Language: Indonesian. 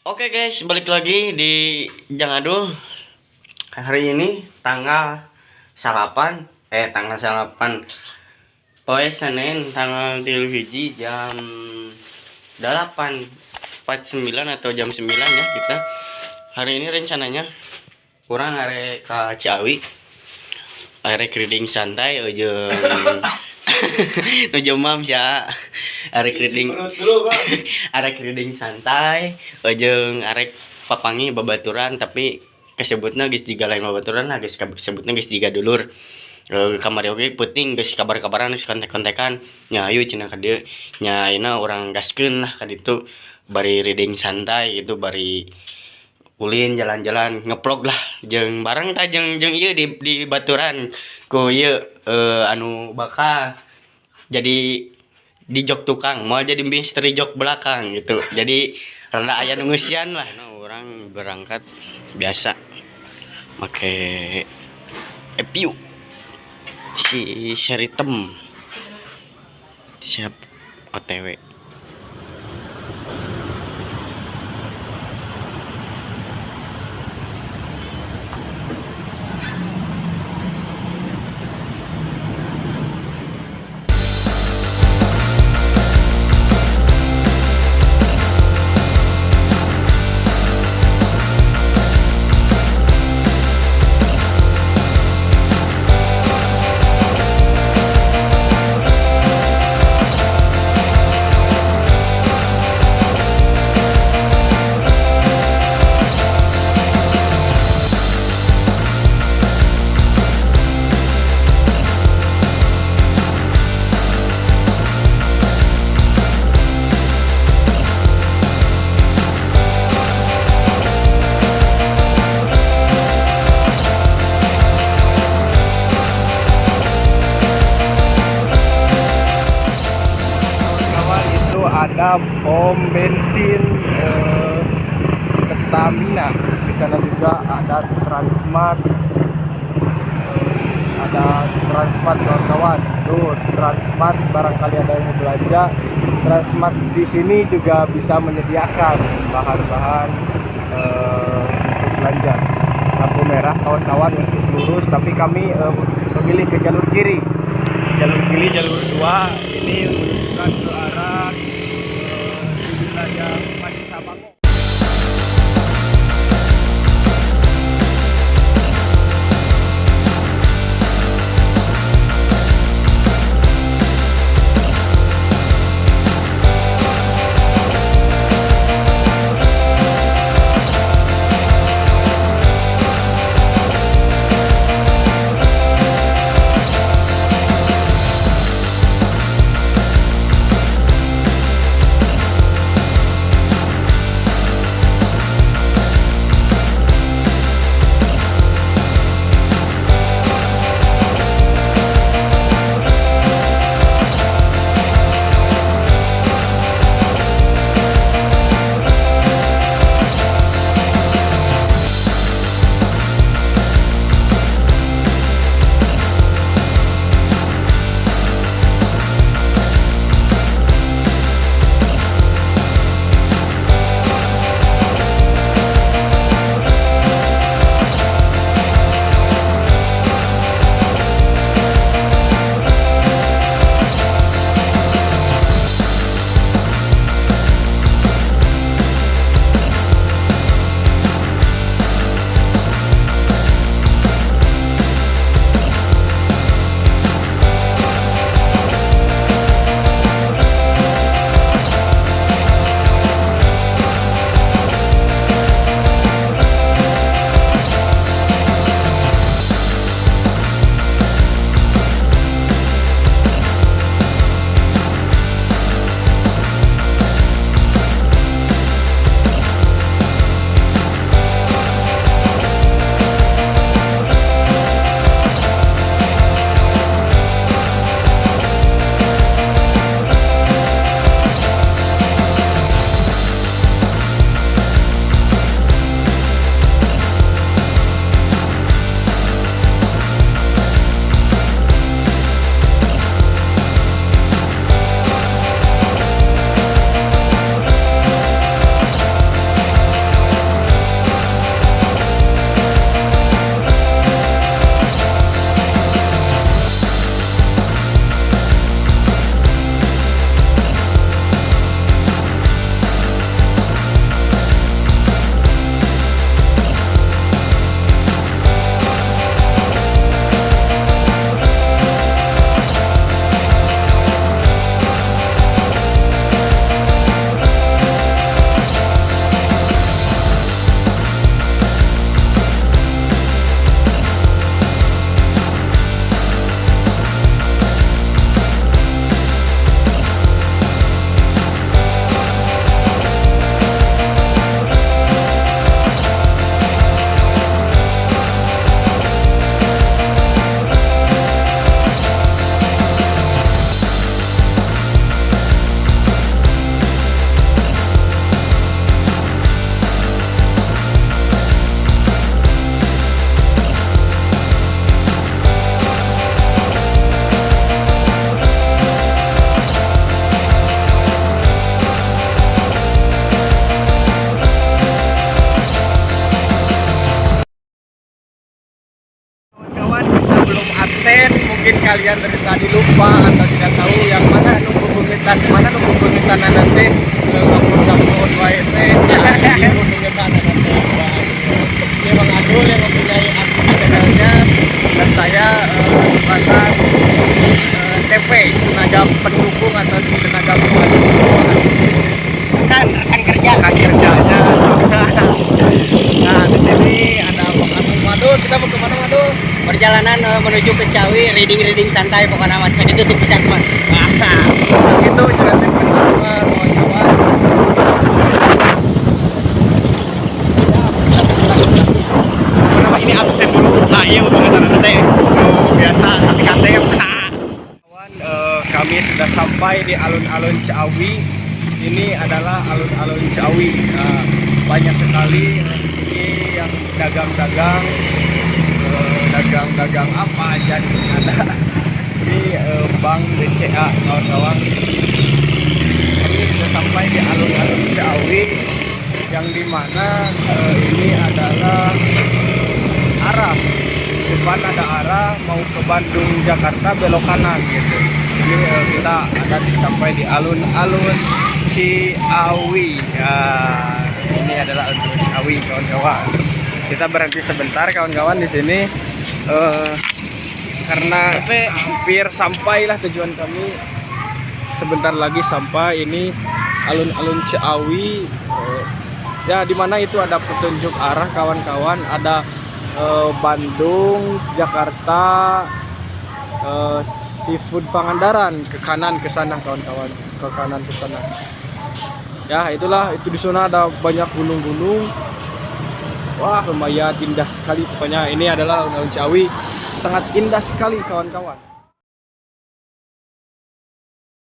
Oke guys, balik lagi di Jangadul. Hari ini tanggal 8 poe Senin tanggal 3 jam 8.49 atau jam 9 ya kita. Hari ini rencananya kurang arek ka Ciawi. Arek reading santai jeung nuju mam ya. Arek reading arek reading santai jeung arek papangi babaturan tapi kesebutna geus jiga lain babaturan lah geus kesebutna geus jiga dulur. Kamari oge penting geus kabar-kabaran geus kontek-kontekan nya ayo cenah ka dieu nya ayeuna urang gaskeun lah ka ditu bari reading santai gitu bari ulin jalan-jalan ngeplog lah jeung bareng tah jeung ieu di baturan ku ieu anu bakal jadi di jok tukang mau jadi misteri jok belakang gitu jadi rada aya nu ngeusian lah orang berangkat biasa make EPU si Seritem siap OTW. Ada pom bensin Pertamina, di sana juga ada Transmart, kawan-kawan. Tuh Transmart barangkali ada yang mau belanja. Transmart di sini juga bisa menyediakan bahan-bahan untuk belanja. Lampu merah kawan-kawan untuk lurus, tapi kami memilih ke jalur kiri, jalur 2 ini menunjukkan ke arah wilayah Pacisabango. kalian dari tadi lupa atau tidak tahu yang mana nunggu pemitan nanti ngapur baik teh ini pemitan nanti ini Bang Adul yang mempunyai akun channelnya dan saya sebatas TP tenaga pendukung atau tenaga pembantu Kan rekan kerja. rekan kerjanya. Nah di sini ada Bang Adul Madul. Kita mau kemana Madul? Perjalanan menuju ke Ciawi, reading santai pokoknya amat. Saya ditutup bisa teman. Nah, itu jangan bersama kawan-kawan. Kenapa ini absen dulu? Nah iya untuk nanti biasa tapi kasep. Kawan, kami sudah sampai di alun-alun Ciawi. Ini adalah alun-alun Ciawi. Banyak sekali di sini yang dagang-dagang. Dagang apa aja di sini ada. Ini Bank BCA kawan-kawan. Kami sudah sampai di alun-alun Ciawi yang dimana ini adalah arah depan ada arah mau ke Bandung Jakarta belok kanan gitu. Ini kita akan sampai di alun-alun Ciawi. Ya, ini adalah alun-alun Ciawi kawan-kawan. Kita berhenti sebentar kawan-kawan di sini karena hampir sampailah tujuan kami. Sebentar lagi sampai ini alun-alun Ciawi. Ya di mana itu ada petunjuk arah kawan-kawan, ada Bandung, Jakarta, Seafood Pangandaran ke kanan ke sana kawan-kawan, ke kanan ke sana. Ya itulah itu di sana ada banyak gunung-gunung. Wah lumayan indah sekali pokoknya ini adalah alun-alun Ciawi, sangat indah sekali kawan-kawan.